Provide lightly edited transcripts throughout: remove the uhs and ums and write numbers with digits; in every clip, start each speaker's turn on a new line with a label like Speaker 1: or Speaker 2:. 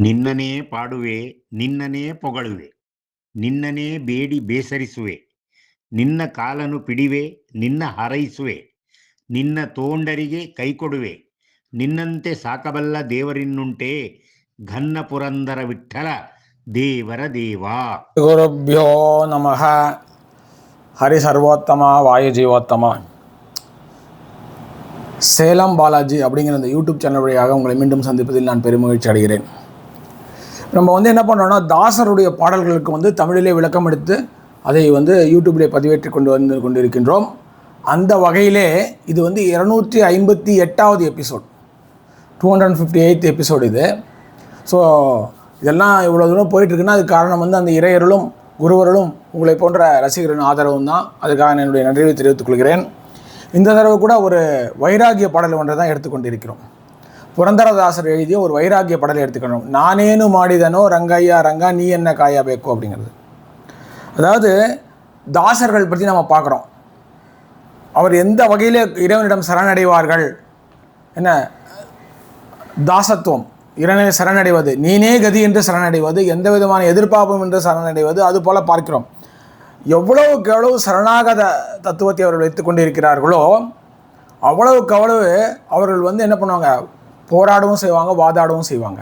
Speaker 1: ನಿನ್ನನೇ ಪಾಡುವೆ ನಿನ್ನನೇ ಪೊಗಳುವೆ ನಿನ್ನನೇ ಬೇಡಿ ಬೇಸರಿಸುವೆ ನಿನ್ನ ಕಾಲನು ಪಿಡಿವೆ ನಿನ್ನ ಹಾರೈಸುವೆ ನಿನ್ನ ತೋಂಡರಿಗೆ ಕೈಕೊಡುವೆ ನಿನ್ನಂತೆ ಸಾಕಬಲ್ಲ ದೇವರಿನ್ನುಂಟೆ ಘನ್ನ ಪುರಂದರ ವಿಠಲ ದೇವರ ದೇವಾ.
Speaker 2: ಗುರುಭ್ಯೋ ನಮಃ. ஹரி சர்வோத்தமா வாயு ஜீவோத்தமா. சேலம் பாலாஜி அப்படிங்கிற அந்த யூடியூப் சேனல் வழியாக உங்களை மீண்டும் சந்திப்பதில் நான் பெருமகிழ்ச்சி அடைகிறேன். நம்ம என்ன பண்ணுறோன்னா, தாசருடைய பாடல்களுக்கு தமிழிலே விளக்கம் எடுத்து அதை யூடியூப்பிலே பதிவேற்றி கொண்டிருக்கின்றோம். அந்த வகையிலே இது 258வது எபிசோட், 258th எபிசோடு இது. ஸோ இதெல்லாம் இவ்வளோ தூரம் போயிட்டுருக்குன்னா அதுக்கு காரணம் அந்த இறையருளும் குருவருளும் உங்களை போன்ற ரசிகரின் ஆதரவும் தான். அதுக்காக என்னுடைய நன்றியை தெரிவித்துக் கொள்கிறேன். இந்த தடவை கூட ஒரு வைராகிய பாடல் ஒன்றை தான் எடுத்துக்கொண்டிருக்கிறோம். புரந்தரதாசர் எழுதிய ஒரு வைராகிய பாடலை எடுத்துக்கணும். நானேனு மாடிதனோ ரங்கையா ரங்கா நீ என்ன காயா பேக்கோ அப்படிங்கிறது. அதாவது தாசர்கள் பற்றி நம்ம பார்க்குறோம். அவர் எந்த வகையில் இறைவனிடம் சரணடைவார்கள், என்ன தாசத்துவம், இறைவனை சரணடைவது, நீனே கதி என்று சரணடைவது, எந்த விதமான எதிர்பார்ப்பும் என்று சரணடைவது, அது போல பார்க்கிறோம். எவ்வளவுக்கு எவ்வளவு சரணாகத தத்துவத்தை அவர்கள் வைத்து கொண்டிருக்கிறார்களோ அவ்வளவுக்கு அவ்வளவு அவர்கள் என்ன பண்ணுவாங்க, போராடவும் செய்வாங்க, வாதாடவும் செய்வாங்க.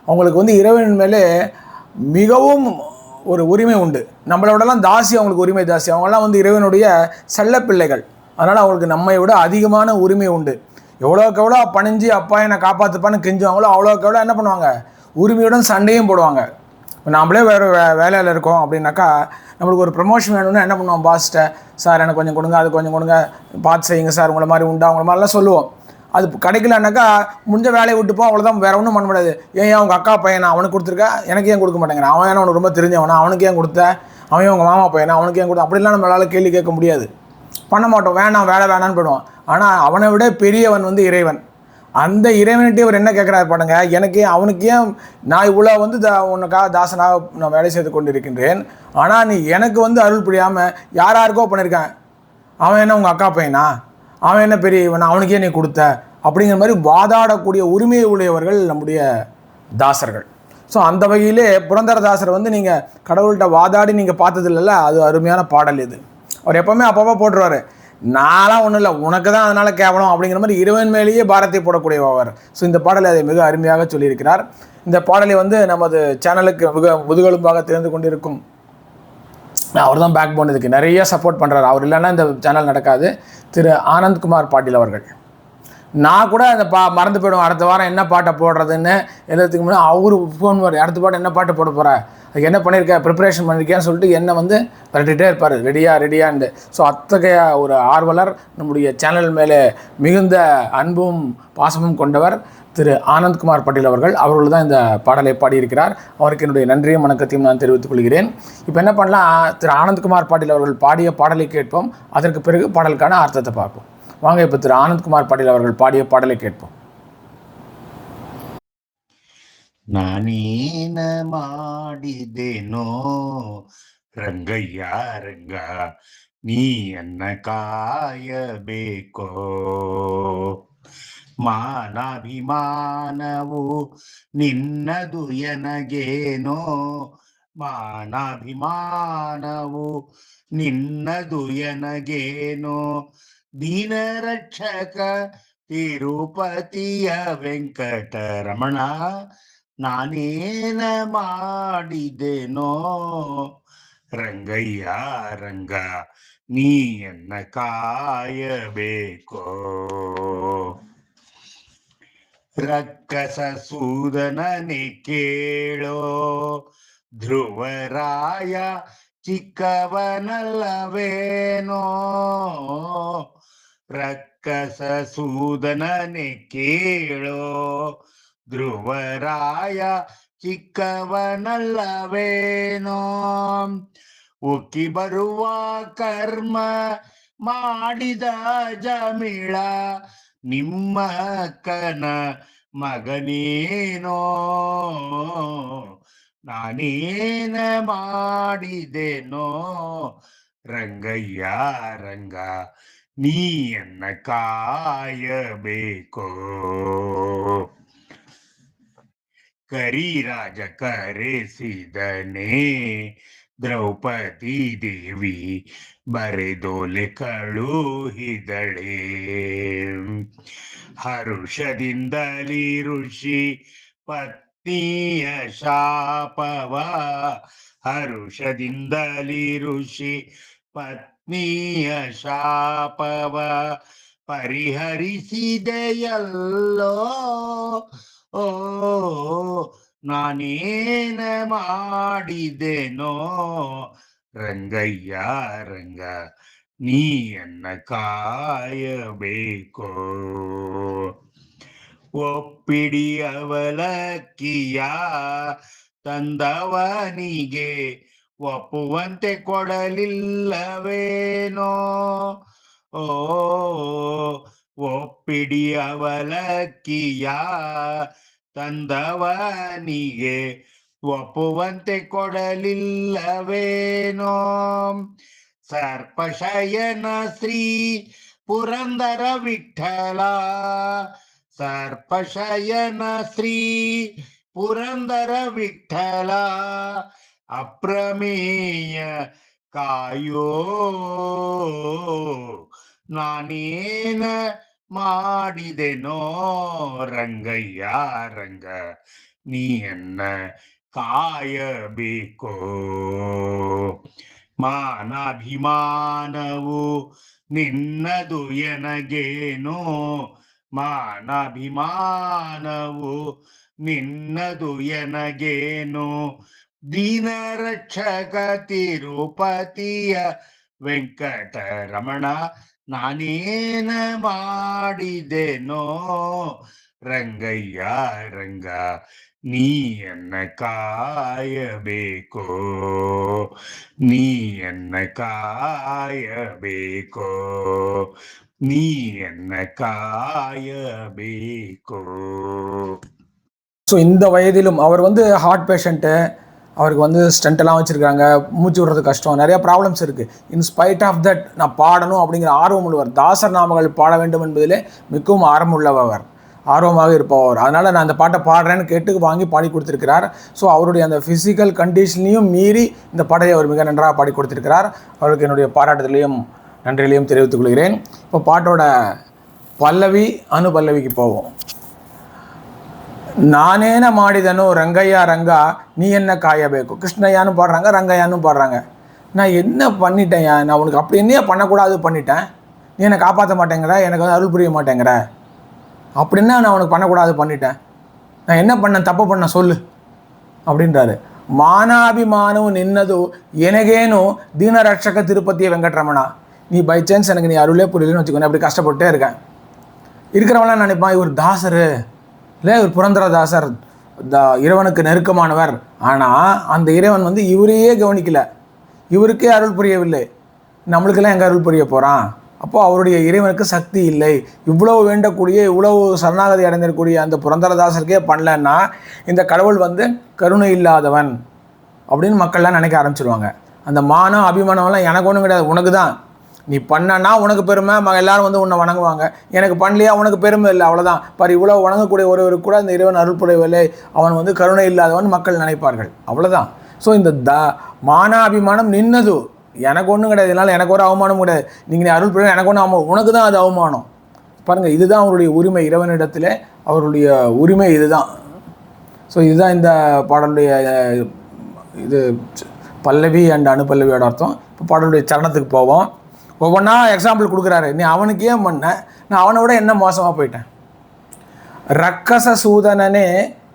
Speaker 2: அவங்களுக்கு இறைவன் மேலே மிகவும் ஒரு உரிமை உண்டு. நம்மளோடலாம் தாசி, அவங்களுக்கு உரிமை தாசி. அவங்களாம் இறைவனுடைய செல்ல பிள்ளைகள். அதனால் அவங்களுக்கு நம்மை விட அதிகமான உரிமை உண்டு. எவ்வளோக்கு எவ்வளோ பணிஞ்சு அப்பா என்னை காப்பாற்றுப்பான்னு கெஞ்சுவாங்களோ அவ்வளோக்கு எவ்வளோ என்ன பண்ணுவாங்க, உரிமையுடன் சண்டையும் போடுவாங்க. இப்போ நாம்ளே வேறு வேலையில் இருக்கோம் அப்படின்னாக்கா, நம்மளுக்கு ஒரு ப்ரமோஷன் வேணும்னா என்ன பண்ணுவோம், பாஸ்ட்டை சார் எனக்கு கொஞ்சம் கொடுங்க, அது கொஞ்சம் கொடுங்க, பார்த்து செய்யுங்க சார், உங்களை மாதிரி உண்டா, உங்களை மாதிரிலாம் சொல்லுவோம். அது கிடைக்கலன்னாக்கா முடிஞ்ச வேலையை விட்டுப்போம், அவ்வளோதான், வேறு ஒன்றும் பண்ண முடியாது. ஏன் அவங்க அக்கா பையனை அவனுக்கு கொடுத்துருக்க, எனக்கு ஏன் கொடுக்க மாட்டேங்கிறேன், அவன் ஏன்னா அவனுக்கு ரொம்ப தெரிஞ்சவனா, அவனுக்கு ஏன் கொடுத்த, அவன் உங்கள் மாமா பையனா, அவனுக்கு ஏன் கொடுத்த, அப்படிலாம் நம்மளால் கேள்வி கேட்க முடியாது, பண்ண மாட்டோம். வேணாம், வேலை வேணான்னு போயிடுவோம். ஆனால் அவனை விட பெரியவன் இறைவன். அந்த இறைவன்கிட்டே அவர் என்ன கேட்குறாரு பாருங்க, எனக்கு அவனுக்கு ஏன், நான் இவ்வளோ உனக்காக தாசனாக நான் வேலை செய்து கொண்டிருக்கின்றேன், ஆனால் நீ எனக்கு அருள் புரியாமல் யாருக்கோ பண்ணியிருக்கேன், அவன் என்ன உங்கள் அக்கா பையனா, அவன் என்ன பெரியவன், அவனுக்கே நீ கொடுத்த, அப்படிங்கிற மாதிரி வாதாடக்கூடிய உரிமையை உடையவர்கள் நம்முடைய தாசர்கள். ஸோ அந்த வகையிலே புரந்தரதாசர் நீங்கள் கடவுள்கிட்ட வாதாடி நீங்கள் பார்த்தது இல்லைல்ல, அது அருமையான பாடல் இது. அவர் எப்போவுமே அப்பப்போ போட்டுருவார், நான்லாம் ஒன்றும் இல்லை, உனக்கு தான் அதனால் கேவலம் அப்படிங்கிற மாதிரி இறைவன் மேலேயே பாரத்தை போடக்கூடியவர். ஸோ இந்த பாடலை அதை மிக அருமையாக சொல்லியிருக்கிறார். இந்த பாடலை நமது சேனலுக்கு மிக முதுகெலும்பாக தெரிந்து கொண்டிருக்கும் அவர் தான் பேக் போன், இதுக்கு நிறைய சப்போர்ட் பண்ணுறாரு. அவர் இல்லைன்னா இந்த சேனல் நடக்காது. திரு ஆனந்த்குமார் பாட்டீல் அவர்கள். நான் கூட அந்த மறந்து போய்டுவேன், அடுத்த வாரம் என்ன பாட்டை போடுறதுன்னு. எல்லாத்துக்கு முன்னாடி அவரு ஃபோன் வரும், அடுத்த பாட்டு என்ன பாட்டு போட போகிறேன், அதுக்கு என்ன பண்ணியிருக்கேன், ப்ரிப்பரேஷன் பண்ணியிருக்கேன்னு சொல்லிட்டு என்னை விரட்டிகிட்டே இருப்பார், ரெடியாண்டு. ஸோ அத்தகைய ஒரு ஆர்வலர், நம்முடைய சேனல் மேலே மிகுந்த அன்பும் பாசமும் கொண்டவர் திரு ஆனந்த்குமார் பாட்டீல் அவர்கள். அவர்கள் தான் இந்த பாடலை பாடியிருக்கிறார். அவருக்கு என்னுடைய நன்றியும் வணக்கத்தையும் நான் தெரிவித்துக் கொள்கிறேன். இப்போ என்ன பண்ணலாம், திரு ஆனந்த்குமார் பாட்டீல் அவர்கள் பாடிய பாடலை கேட்போம், அதற்கு பிறகு பாடலுக்கான அர்த்தத்தை பார்ப்போம். வாங்க இப்போ திரு ஆனந்த்குமார் பாட்டீல் அவர்கள் பாடிய பாடலை கேட்போம்.
Speaker 1: ನಾನೇನ ಮಾಡಿದೆನೋ ರಂಗಯ್ಯ ರಂಗ ನೀಯನ್ನ ಕಾಯಬೇಕೋ, ಮಾನಾಭಿಮಾನವು ನಿನ್ನದು ಎನಗೇನೋ, ಮಾನಾಭಿಮಾನವು ನಿನ್ನದು ಎನಗೇನೋ, ದೀನರಕ್ಷಕ ತಿರುಪತಿಯ ವೆಂಕಟರಮಣ ನಾನೇನ ಮಾಡಿದೆನೋ ರಂಗಯ್ಯ ರಂಗ ನೀಯನ್ನ ಕಾಯಬೇಕೋ. ರಕ್ಕಸ ಸೂದನನೆ ಕೇಳೋ ಧ್ರುವರಾಯ ಚಿಕ್ಕವನಲ್ಲವೇನೋ, ರಕ್ಕಸ ಸೂದನನೆ ಕೇಳೋ ಧ್ರುವರಾಯ ಚಿಕ್ಕವನಲ್ಲವೇನೋ, ಉಕ್ಕಿ ಬರುವ ಕರ್ಮ ಮಾಡಿದ ಜಮಿಳ ನಿಮ್ಮಕ್ಕನ ಮಗನೇನೋ, ನಾನೇನ ಮಾಡಿದೆನೋ ರಂಗಯ್ಯ ರಂಗ ನೀಯನ್ನ ಕಾಯಬೇಕೋ. ಕರಿರಾಜ ಕರೆಸಿದನೆ ದ್ರೌಪದಿ ದೇವಿ ಬರೆದೋಲೆ ಕಳುಹಿದಳೆ. ಹರುಷದಿಂದಲಿ ಋಷಿ ಪತ್ನಿಯ ಶಾಪವ, ಹರುಷದಿಂದಲಿ ಋಷಿ ಪತ್ನಿಯ ಶಾಪವ ಪರಿಹರಿಸಿದೆಯಲ್ಲೋ. ಓ ನಾನೇನ ಮಾಡಿದೆನೋ ರಂಗಯ್ಯ ರಂಗ, ನೀಯನ್ನ ಕಾಯಬೇಕೋ. ಒಪ್ಪಿಡಿ ಅವಲಕ್ಕಿಯ ತಂದವನಿಗೆ ಒಪ್ಪುವಂತೆ ಕೊಡಲಿಲ್ಲವೇನೋ. ಓ ಒಪ್ಪಿಡಿ ಅವಲಕ್ಕಿಯ ತಂದವನಿಗೆ ಒಪ್ಪುವಂತೆ ಕೊಡಲಿಲ್ಲವೇನೋ. ಸರ್ಪಶಯನ ಶ್ರೀ ಪುರಂದರ ವಿಠಲ, ಸರ್ಪಶಯನ ಶ್ರೀ ಪುರಂದರ ವಿಠಲ, ಅಪ್ರಮೇಯ ಕಾಯೋ. ನಾನೇನ ಮಾಡಿದೆನೋ ರಂಗಯ್ಯ ರಂಗ, ನೀಯನ್ನ ಕಾಯಬೇಕೋ. ಮಾನಾಭಿಮಾನವು ನಿನ್ನದು ಎನಗೇನೋ, ಮಾನಾಭಿಮಾನವು ನಿನ್ನದು ಎನಗೇನೋ. ದೀನರಕ್ಷಕ ತಿರುಪತಿಯ ವೆಂಕಟರಮಣ, ನಾನೇನ ಮಾಡಿದೆನೋ ರಂಗಯ್ಯ ರಂಗ, ನೀಯನ್ನ ಕಾಯಬೇಕೋ, ನೀಯನ್ನ ಕಾಯಬೇಕೋ, ನೀಯನ್ನ காயಬೇಕோ.
Speaker 2: ஸோ இந்த வயதிலும் அவர் ஹார்ட் பேஷண்ட்டு, அவருக்கு ஸ்டென்ட்டெல்லாம் வச்சுருக்காங்க, மூச்சு விடுறது கஷ்டம், நிறையா ப்ராப்ளம்ஸ் இருக்குது. இன்ஸ்பைட் ஆஃப் தட் நான் பாடணும் அப்படிங்கிற ஆர்வம் உள்ளவர், தாசர் நாமங்கள் பாட வேண்டும் என்பதிலே மிகவும் ஆர்வமாக இருப்பவர். அதனால் நான் அந்த பாட்டை பாடுறேன்னு கேட்டு வாங்கி பாடி கொடுத்துருக்கிறார். ஸோ அவருடைய அந்த ஃபிசிக்கல் கண்டிஷனையும் மீறி இந்த பாடலை அவர் மிக நன்றாக பாடி கொடுத்துருக்கிறார். அவருக்கு என்னுடைய பாராட்டுதலையும் நன்றிகளையும் தெரிவித்துக் கொள்கிறேன். இப்போ பாட்டோட பல்லவி அனுபல்லவிக்கு போவோம். நானேன மாடிதனோ ರಂಗಯ್ಯ ರಂಗ நீ என்ன காயಬೇಕು. கிருஷ்ணய்யான்னு பாடுறாங்க, ரங்கையான்னு பாடுறாங்க. நான் என்ன பண்ணிட்டேன்யா, நான் உனக்கு அப்படி என்னையே பண்ணக்கூடாது பண்ணிட்டேன், நீ என்னை காப்பாற்ற மாட்டேங்கிற, எனக்கு அருள் புரிய மாட்டேங்கிற, அப்படின்னா நான் உனக்கு பண்ணக்கூடாது பண்ணிட்டேன், நான் என்ன பண்ணேன், தப்பு பண்ண சொல்லு அப்படின்றாரு. மானாபிமானம் நின்னது எனகேனோ தீனரட்சக திருப்பதிய வெங்கட்ரமணா, நீ பை சான்ஸ் எனக்கு நீ அருளே புரியலன்னு வச்சுக்கோங்க, அப்படி கஷ்டப்பட்டே இருக்கேன். இருக்கிறவங்களாம் நினைப்பான் இவர் தாசர் இல்லை, இவர் புரந்தரதாசர், இறைவனுக்கு நெருக்கமானவர். ஆனால் அந்த இறைவன் இவரையே கவனிக்கலை, இவருக்கே அருள் புரியவில்லை, நம்மளுக்கெல்லாம் எங்கே அருள் புரிய போகிறான். அப்போது அவருடைய இறைவனுக்கு சக்தி இல்லை. இவ்வளவு வேண்டக்கூடிய, இவ்வளவு சரணாகதி அடைந்திருக்கக்கூடிய அந்த புரந்தரதாசருக்கே பண்ணலன்னா இந்த கடவுள் கருணை இல்லாதவன் அப்படின்னு மக்கள்லாம் நினைக்க ஆரம்பிச்சிருவாங்க. அந்த மானம் அபிமானம்லாம் எனக்கு ஒன்றும் கிடையாது, உனக்கு தான். நீ பண்ணனா உனக்கு பெருமை, எல்லோரும் உன்னை வணங்குவாங்க. எனக்கு பண்ணலையா உனக்கு பெருமை இல்லை, அவ்வளோதான். பாரு, இவ்வளோ வணங்கக்கூடிய ஒருவருக்கு கூட இந்த இறைவன் அருள் புரியவில்லை, அவன் கருணை இல்லாதவன் மக்கள் நினைப்பார்கள், அவ்வளோதான். ஸோ இந்த மானாபிமானம் நின்னது எனக்கு ஒன்றும் கிடையாது, இதனால் எனக்கு ஒரு அவமானம் கிடையாது, நீங்கள் நீ அருள் புரிய எனக்கு ஒன்றும் அவமானம், உனக்கு தான் அது அவமானம். பாருங்கள், இதுதான் அவருடைய உரிமை, இறைவனிடத்தில் அவருடைய உரிமை இதுதான். ஸோ இதுதான் இந்த பாடலுடைய இது பல்லவி அண்ட் அனுபல்லவியோட அர்த்தம். இப்போ பாடலுடைய சரணத்துக்கு போவோம். ஒவ்வொன்றா எக்ஸாம்பிள் கொடுக்குறாரு. நீ அவனுக்கு ஏன் பண்ண, நான் அவனை விட என்ன மோசமாக போயிட்டேன். ரக்கச சூதனனே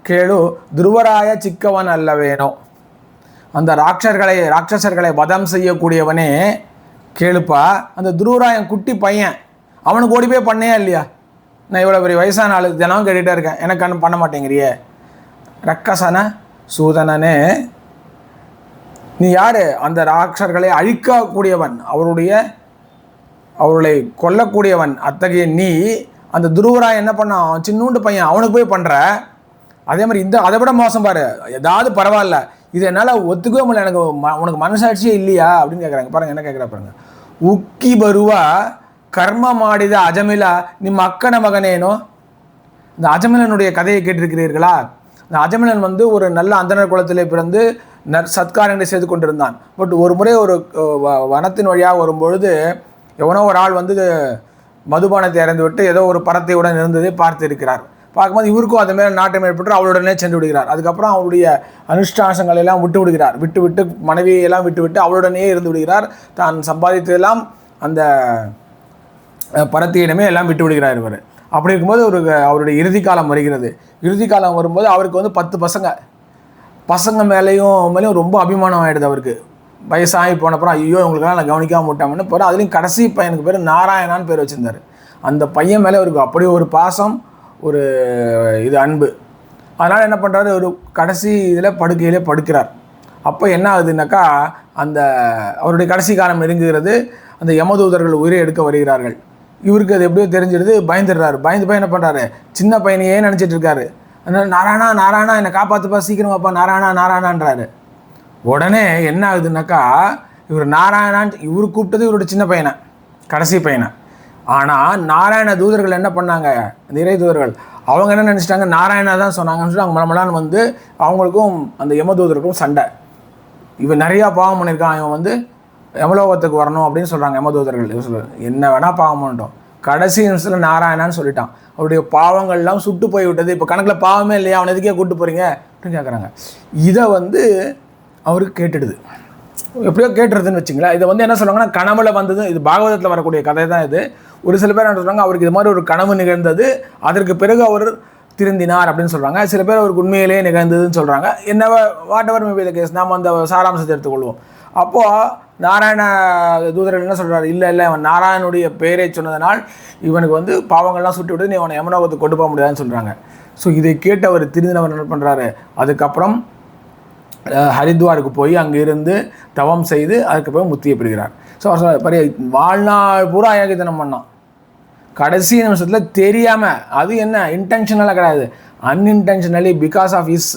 Speaker 2: கேளு துருவராய சிக்கவன் அல்லவேனோ. அந்த ராட்சசர்களை வதம் செய்யக்கூடியவனே கேளுப்பா, அந்த துருவராயன் குட்டி பையன், அவனுக்கு ஓடி போய் பண்ணையா இல்லையா? நான் இவ்வளோ பெரிய வயசான ஆளு தினம் கேட்டுகிட்டே இருக்கேன், எனக்கு பண்ண மாட்டேங்கிறியே. ரக்கசன சூதனனே, நீ யார்? அந்த ராட்சசர்களை அழிக்கக்கூடியவன், அவர்களை கொல்லக்கூடியவன். அத்தகைய நீ அந்த துருவராய் என்ன பண்ணான், சின்னூண்டு பையன், அவனுக்கு போய் பண்ணுற. அதே மாதிரி அதை விட மோசம் பாரு, ஏதாவது பரவாயில்ல, இது என்னால் ஒத்துக்கவே முடியல, எனக்கு உனக்கு மனசாட்சியே இல்லையா அப்படின்னு கேட்குறாங்க. பாருங்கள் என்ன கேட்குறா பாருங்க. உக்கி பருவா கர்ம மாடித அஜமிலா நிம் அக்கன மகனேனோ. இந்த அஜமிலனுடைய கதையை கேட்டிருக்கிறீர்களா? இந்த அஜமினன் வந்து ஒரு நல்ல அந்தனர் குலத்திலே பிறந்து சத்காரங்களை செய்து கொண்டிருந்தான். பட் ஒரு முறை ஒரு வனத்தின் வழியாக வரும்பொழுது எவனோ ஒரு ஆள் வந்து மதுபானத்தை இறந்து விட்டு ஏதோ ஒரு பறத்தையுடன் இருந்ததை பார்த்து இருக்கிறார். பார்க்கும்போது இவருக்கும் அது மேலே நாட்டம் ஏற்பட்டு அவளுடனே சென்று விடுகிறார். அதுக்கப்புறம் அவருடைய அனுஷ்டாசங்களை எல்லாம் விட்டு விடுகிறார். விட்டு மனைவியெல்லாம் விட்டு அவளுடனே இருந்து விடுகிறார். தான் சம்பாதித்ததெல்லாம் அந்த பறத்தையிடமே எல்லாம் விட்டு விடுகிறார் இவர். அப்படி இருக்கும்போது அவருடைய இறுதி காலம் வருகிறது. இறுதி காலம் வரும்போது அவருக்கு வந்து 10 பசங்க மேலேயும் ரொம்ப அபிமானம் ஆகிடுது அவருக்கு. வயசாகி போனப்புறம் ஐயோ இவங்களுக்கெல்லாம் நான் கவனிக்காமல் விட்டாமன்னு போகிறேன். அதுலேயும் கடைசி பையனுக்கு பேர் நாராயணான்னு பேர் வச்சுருந்தார். அந்த பையன் மேலே அவருக்கு அப்படி ஒரு பாசம், ஒரு அன்பு. அதனால் என்ன பண்ணுறாரு, ஒரு கடைசி இதில் படுக்கையிலே படுக்கிறார். அப்போ என்ன ஆகுதுன்னாக்கா, அந்த அவருடைய கடைசி காலம் நெருங்குகிறது. அந்த யமதூதர்கள் உயிரை எடுக்க வருகிறார்கள். இவருக்கு அது எப்படியோ தெரிஞ்சிடுது. பயந்துடுறாரு. பயந்து போய் என்ன பண்ணுறாரு, சின்ன பையனையே நினச்சிட்டு இருக்காரு. அதனால் நாராயணா என்னை காப்பாற்றுப்பா, சீக்கிரமாப்பா, நாராயணான்றாரு. உடனே என்ன ஆகுதுன்னாக்கா, இவர் நாராயணான் இவர் கூப்பிட்டது இவருடைய சின்ன பையனை, கடைசி பையனை. ஆனால் நாராயண தூதர்கள் என்ன பண்ணாங்க, அந்த இறை தூதர்கள் அவங்க என்ன நினச்சிட்டாங்க, நாராயணா தான் சொன்னாங்கன்னு சொல்லி அவங்க மலமலான்னு வந்து அவங்களுக்கும் அந்த யமதூதருக்கும் சண்டை. இவன் நிறையா பாவம் பண்ணியிருக்கான், இவன் வந்து யமலோகத்துக்கு வரணும் அப்படின்னு சொல்கிறாங்க யமதூதர்கள். இவர் சொல்கிறார் என்ன வேணால் பாவம் பண்ணிட்டோம். கடைசி நிமிஷத்தில் நாராயணான்னு சொல்லிட்டான். அவருடைய பாவங்கள்லாம் சுட்டு போய் விட்டது. இப்போ கணக்கில் பாவமே இல்லையா, அவனை எதுக்கே கூப்பிட்டு போகிறீங்க அப்படின்னு கேட்குறாங்க. இதை வந்து அவருக்கு கேட்டுடுது. எப்படியோ கேட்டுறதுன்னு வச்சுங்களேன். இதை வந்து என்ன சொல்கிறாங்கன்னா, கனவுல வந்தது. இது பாகவதத்தில் வரக்கூடிய கதை தான் இது. ஒரு சில பேர் என்ன சொல்கிறாங்க, அவருக்கு இது மாதிரி ஒரு கனவு நிகழ்ந்தது, அதற்கு பிறகு அவர் திருந்தினார் அப்படின்னு சொல்கிறாங்க. சில பேர் அவருக்கு உண்மையிலேயே நிகழ்ந்ததுன்னு சொல்கிறாங்க. என்ன whatever maybe the case, நாம் அந்த சாராம்சத்தை எடுத்துக்கொள்வோம். அப்போது நாராயண தூதர்கள் என்ன சொல்கிறார், இல்லை அவன் நாராயணனுடைய பெயரை சொன்னதனால் இவனுக்கு வந்து பாவங்கள்லாம் சுட்டி விட்டு நீ அவனை யமலோகத்துக்கு கொண்டு போக முடியாதுன்னு சொல்கிறாங்க. ஸோ இதை கேட்டு அவர் திருந்தினவர் என்ன பண்ணுறாரு, அதுக்கப்புறம் ஹரித்வாருக்கு போய் அங்கே இருந்து தவம் செய்து அதுக்கப்புறம் முத்தியை பெறுகிறார். ஸோ அவர் சொல்ல பெரிய வாழ்நாள் பூரா அயோக்கியத்தனம் பண்ணான். கடைசி நிமிஷத்தில் தெரியாமல், அது என்ன இன்டென்ஷனலாக கிடையாது, unintentionally because of is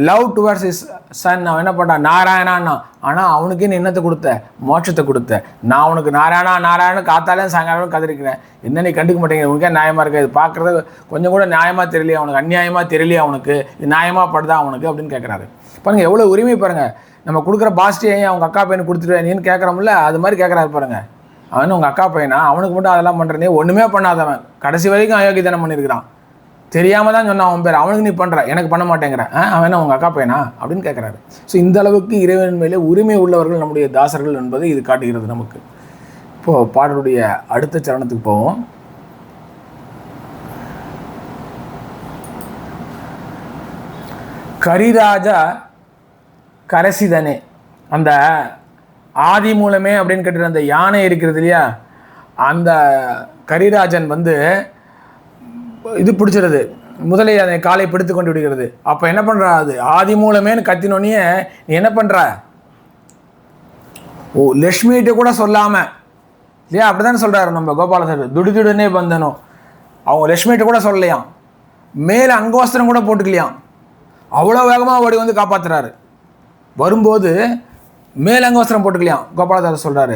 Speaker 2: love towards is son அவன் என்ன பண்ணான், நாராயணான்னா. ஆனால் அவனுக்கே நீ என்னத்தை கொடுத்த, மோட்சத்தை கொடுத்த. நான் உனக்கு நாராயணா காத்தாலே சாயங்காலம் கதறிக்கிறேன், என்ன நீ கண்டுக்க மாட்டேங்க, உனக்கே நியாயமாக இருக்காது, பார்க்குறது கொஞ்சம் கூட நியாயமாக தெரியலையா அவனுக்கு, அநியாயமாக தெரியலையா அவனுக்கு, இது நியாயமாக படுதா அவனுக்கு அப்படின்னு கேட்குறாரு. பாருங்கள் எவ்வளோ உரிமை பாருங்கள். நம்ம கொடுக்குற பாஸ்டியை அவங்க அக்கா பையனை கொடுத்துட்டு நீன்னு கேட்குறோம்ல, அது மாதிரி கேட்குறாரு பாருங்கள். அவன் உங்கள் அக்கா பையனா, அவனுக்கு மட்டும் அதெல்லாம் பண்ணுறேன், நீ ஒன்றுமே பண்ணாதவன், கடைசி வரைக்கும் அயோக்கியத்தனம் பண்ணியிருக்கிறான், தெரியாமல் தான் சொன்னான் அவன் பேர், அவனுக்கு நீ பண்ணுற, எனக்கு பண்ண மாட்டேங்கிற, அவன் என்ன உங்கள் அக்கா பையனா அப்படின்னு கேட்குறாரு. ஸோ இந்த அளவுக்கு இறைவன் மேலே உரிமை உள்ளவர்கள் நம்முடைய தாசர்கள் என்பதை இது காட்டுகிறது நமக்கு. இப்போது பாடலுடைய அடுத்த சரணத்துக்கு போவோம். கரிராஜா கரசிதனே, அந்த ஆதி மூலமே அப்படின்னு கேட்டுட்டு அந்த யானை இருக்கிறது இல்லையா, அந்த கரிராஜன் வந்து இது பிடிச்சிருது, முதலை அதை காலை பிடித்து கொண்டு விடுகிறது. அப்போ என்ன பண்ணுறா, அது ஆதி மூலமேன்னு கத்தினோன்னே நீ என்ன பண்ணுற, லக்ஷ்மிகிட்ட கூட சொல்லாமல் இல்லையா, அப்படி தானே சொல்கிறாரு நம்ம கோபால சார், துடுதுடுனே பந்தனும். அவங்க லக்ஷ்மிகிட்ட கூட சொல்லலையாம், மேலே அங்கோஸ்திரம் கூட போட்டுக்கலையாம், அவ்வளோ வேகமாக ஓடி வந்து காப்பாற்றுறாரு. வரும்போது மேலே அங்கோஸ்திரம் போட்டுக்கலையாம், கோபாலதாசர் சொல்கிறாரு.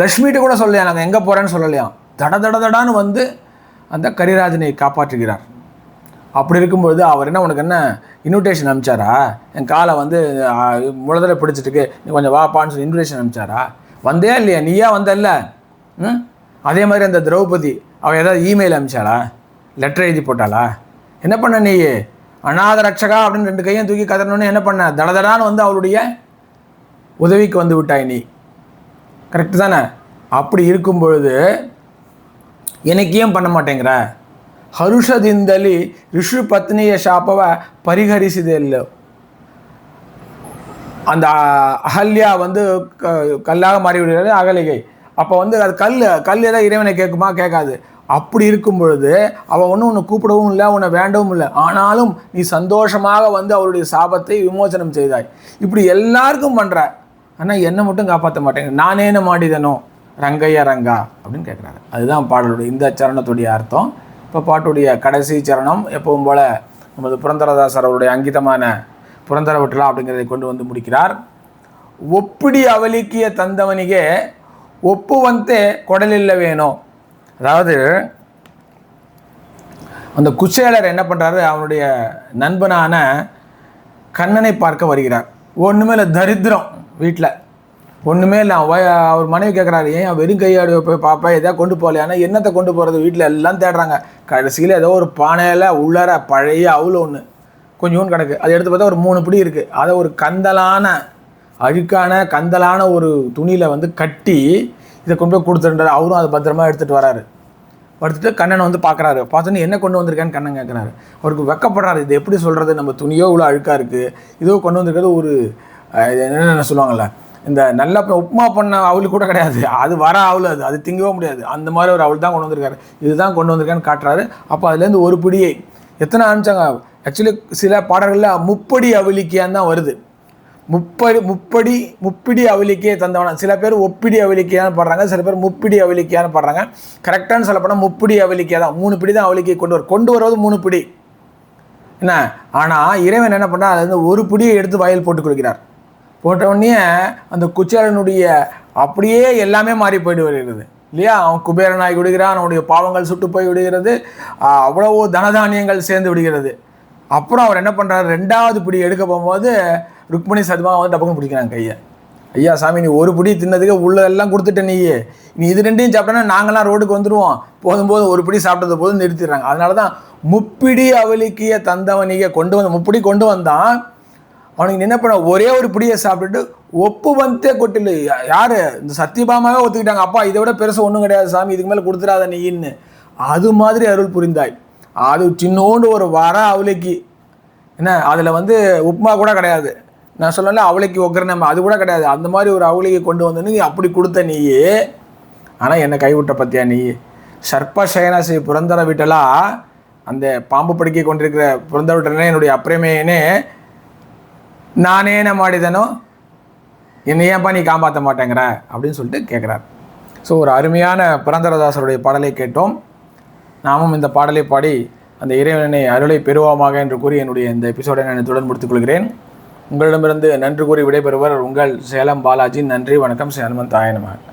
Speaker 2: லக்ஷ்மிகிட்ட கூட சொல்லலையா, நாங்கள் எங்கே போகிறேன்னு சொல்லலையாம், தடான்னு வந்து அந்த கரிராஜனை காப்பாற்றுகிறார். அப்படி இருக்கும்பொழுது அவர் என்ன, உனக்கு என்ன இன்விடேஷன் அனுப்பிச்சாரா, என் காலை வந்து முழுதலை பிடிச்சிட்டுக்கு நீ கொஞ்சம் வாப்பான்னு சொல்லி இன்விடேஷன் அனுப்பிச்சாரா, வந்தே இல்லையா, நீயா வந்தல்ல. அதே மாதிரி அந்த திரௌபதி அவள் ஏதாவது இமெயில் அனுப்பிச்சாளா, லெட்டர் எழுதி போட்டாளா, என்ன பண்ண நீ, அநாத ரட்சகா அப்படின்னு 2 கையும் தூக்கி கதறணுன்னு என்ன பண்ண, தடதடான்னு வந்து அவளுடைய உதவிக்கு வந்து விட்டாய் நீ, கரெக்டு தானே. அப்படி இருக்கும் பொழுது எனக்கு ஏன் பண்ண மாட்டேங்கிற, ஹருஷದಿಂದಲಿ ಋಷಿ ಪತ್ನಿಯ ಶಾಪವ ಪರಿಹರಿಸಿದೆ ಇಲ್ಲ. அந்த அகல்யா வந்து கல்லாக மாறி விடுகிறது அகலிகை. அப்போ வந்து அது கல் ஏதாவது இறைவனை கேட்குமா, கேட்காது. அப்படி இருக்கும் பொழுது அவள் ஒன்றும் உன்னை கூப்பிடவும் இல்லை, உன்னை வேண்டவும் இல்லை, ஆனாலும் நீ சந்தோஷமாக வந்து அவருடைய சாபத்தை விமோசனம் செய்தாய். இப்படி எல்லாருக்கும் பண்ணுற, ஆனால் என்னை மட்டும் காப்பாற்ற மாட்டேங்க, நானே என்ன மாடிதனோ ரங்கையா ரங்கா அப்படின்னு கேட்குறாரு. அதுதான் பாடலுடைய இந்த சரணத்துடைய அர்த்தம். இப்போ பாட்டுடைய கடைசி சரணம் எப்பவும் போல் நமது புரந்தரதாசர் அவருடைய அங்கிதமான புரந்தர விட்டலா அப்படிங்கிறதை கொண்டு வந்து முடிக்கிறார். ஒப்பிடி அவலிக்கிய தந்தவனிಗೆ ಒಪ್ಪುವಂತೆ ಕೊಡಲಿಲ್ಲವೇನೋ. அதாவது அந்த குச்சேலர் என்ன பண்ணுறாரு, அவனுடைய நண்பனான கண்ணனை பார்க்க வருகிறார். ஒன்றுமே இல்லை, தரித்திரம் வீட்டில் ஒன்றுமே இல்லை. அவர் மனைவி கேட்குறாரு, ஏன் வெறும் கையாடி போய் பாப்பா எதாவது கொண்டு போகலையா? ஆனால் என்னத்தை கொண்டு போகிறது, வீட்டில் எல்லாம் தேடுறாங்க. கடைசியில் ஏதோ ஒரு பானையில் உள்ளார பழைய அவுள் ஒன்று கொஞ்சோன்னு கிடக்கு. அதை எடுத்து பார்த்தா ஒரு 3 பிடி இருக்குது. அதை ஒரு அழுக்கான கந்தலான ஒரு துணியில் வந்து கட்டி இதை கொண்டு போய் கொடுத்துருந்தாரு. அவரும் அதை பத்திரமா எடுத்துகிட்டு வராரு. எடுத்துகிட்டு கண்ணனை வந்து பார்க்குறாரு. பார்த்தோன்னே என்ன கொண்டு வந்திருக்கேன்னு கண்ணன் கேட்குறாரு. அவருக்கு வெக்கப்படுறாரு. இது எப்படி சொல்கிறது, நம்ம துணியோ இவ்வளோ அழுக்காக இருக்குது, இதோ கொண்டு வந்திருக்கிறது ஒரு என்னென்ன சொல்லுவாங்கள்ல, இந்த நல்ல உப்புமா பண்ண அவளுக்கு கூட கிடையாது, அது வர அவள், அது திங்கவே முடியாது, அந்த மாதிரி ஒரு அவள் தான் கொண்டு வந்திருக்காரு. இதுதான் கொண்டு வந்திருக்கான்னு காட்டுறாரு. அப்போ அதுலேருந்து ஒரு பிடியை எத்தனை ஆரம்பித்தாங்க. ஆக்சுவலி சில பாடல்களில் 30 அவலிக்கையான்னு தான் வருது. முப்பிடி அவலிக்கையை தந்தவன. சில பேர் ஒப்பிடி அவலிக்கையான்னு பாடுறாங்க, சில பேர் முப்பிடி அவலிக்கையான்னு பாடுறாங்க. கரெக்டானு சொல்லப்போனால் முப்பிடி அவலிக்கை தான். 3 பிடி தான் அவலிக்கை கொண்டு வருவது 3 பிடி என்ன. ஆனால் இறைவன் என்ன பண்ணால் அது வந்து ஒரு பிடியை எடுத்து வாயில் போட்டுக் கொள்கிறார். போட்டவுடனே அந்த குச்சேலனுடைய அப்படியே எல்லாமே மாறி போயிட்டு வருகிறது இல்லையா. அவன் குபேரனாகி விடுகிறான், அவனுடைய பாவங்கள் சுட்டு போய் விடுகிறது, அவ்வளவோ தனதானியங்கள் சேர்ந்து விடுகிறது. அப்புறம் அவர் என்ன பண்ணுறாரு, 2வது பிடி எடுக்க போகும்போது ருக்மணி சதுமா வந்து டப்புன்னு பிடிக்கிறாங்க கையை. ஐயா சாமி, நீ ஒரு பிடி தின்னதுக்கு உள்ளதெல்லாம் கொடுத்துட்ட, நீ இது 2யும் சாப்பிட்டோன்னா நாங்களாம் ரோடுக்கு வந்துடுவோம், போதும்போது ஒரு பிடி சாப்பிட்டது போதும் நிறுத்திடுறாங்க. அதனால தான் முப்பிடி அவலிக்கையை தந்தவனிக கொண்டு வந்து 3 பிடி கொண்டு வந்தான். அவனுக்கு என்ன பண்ண, ஒரே ஒரு பிடியை சாப்பிட்டுட்டு ஒப்பு வந்தே கொட்டில். யார், இந்த சத்தியபாமாவே ஒத்துக்கிட்டாங்க, அப்பா இதை விட பெருசு ஒன்றும் கிடையாது சாமி, இதுக்கு மேலே கொடுத்துடாத நீன்னு. அது மாதிரி அருள் புரிந்தாய். அது சின்னோண்டு ஒரு வர அவலைக்கு என்ன, அதில் வந்து உப்புமா கூட கிடையாது. நான் சொல்லல அவளைக்கு ஒக்கரணம் அது கூட கிடையாது. அந்த மாதிரி ஒரு அவளைக்கு கொண்டு வந்து நீ அப்படி கொடுத்த நீயே. ஆனால் என்னை கைவிட்ட பற்றியா நீ. சர்ப்பசயனசி புரந்தர விட்டலா, அந்த பாம்பு படுக்கை கொண்டிருக்கிற புரந்தர விட்டனே என்னுடைய அப்பிரமேயனே, நானே என்ன மாடிதனோ என்னை ஏன்பா நீ காப்பாற்ற மாட்டேங்கிற அப்படின்னு சொல்லிட்டு கேட்குறார். ஸோ ஒரு அருமையான புரந்தரதாசருடைய பாடலை கேட்டோம். நாமும் இந்த பாடலை பாடி அந்த இறைவனை அருளை பெறுவோமாக என்று கூறி என்னுடைய இந்த எபிசோடை நான் தொடர்ந்து முடித்துக் கொள்கிறேன். உங்களிடமிருந்து நன்றி கூறி விடைபெறுவர் உங்கள் சேலம் பாலாஜி. நன்றி, வணக்கம். சேலமன் தாயனமாக.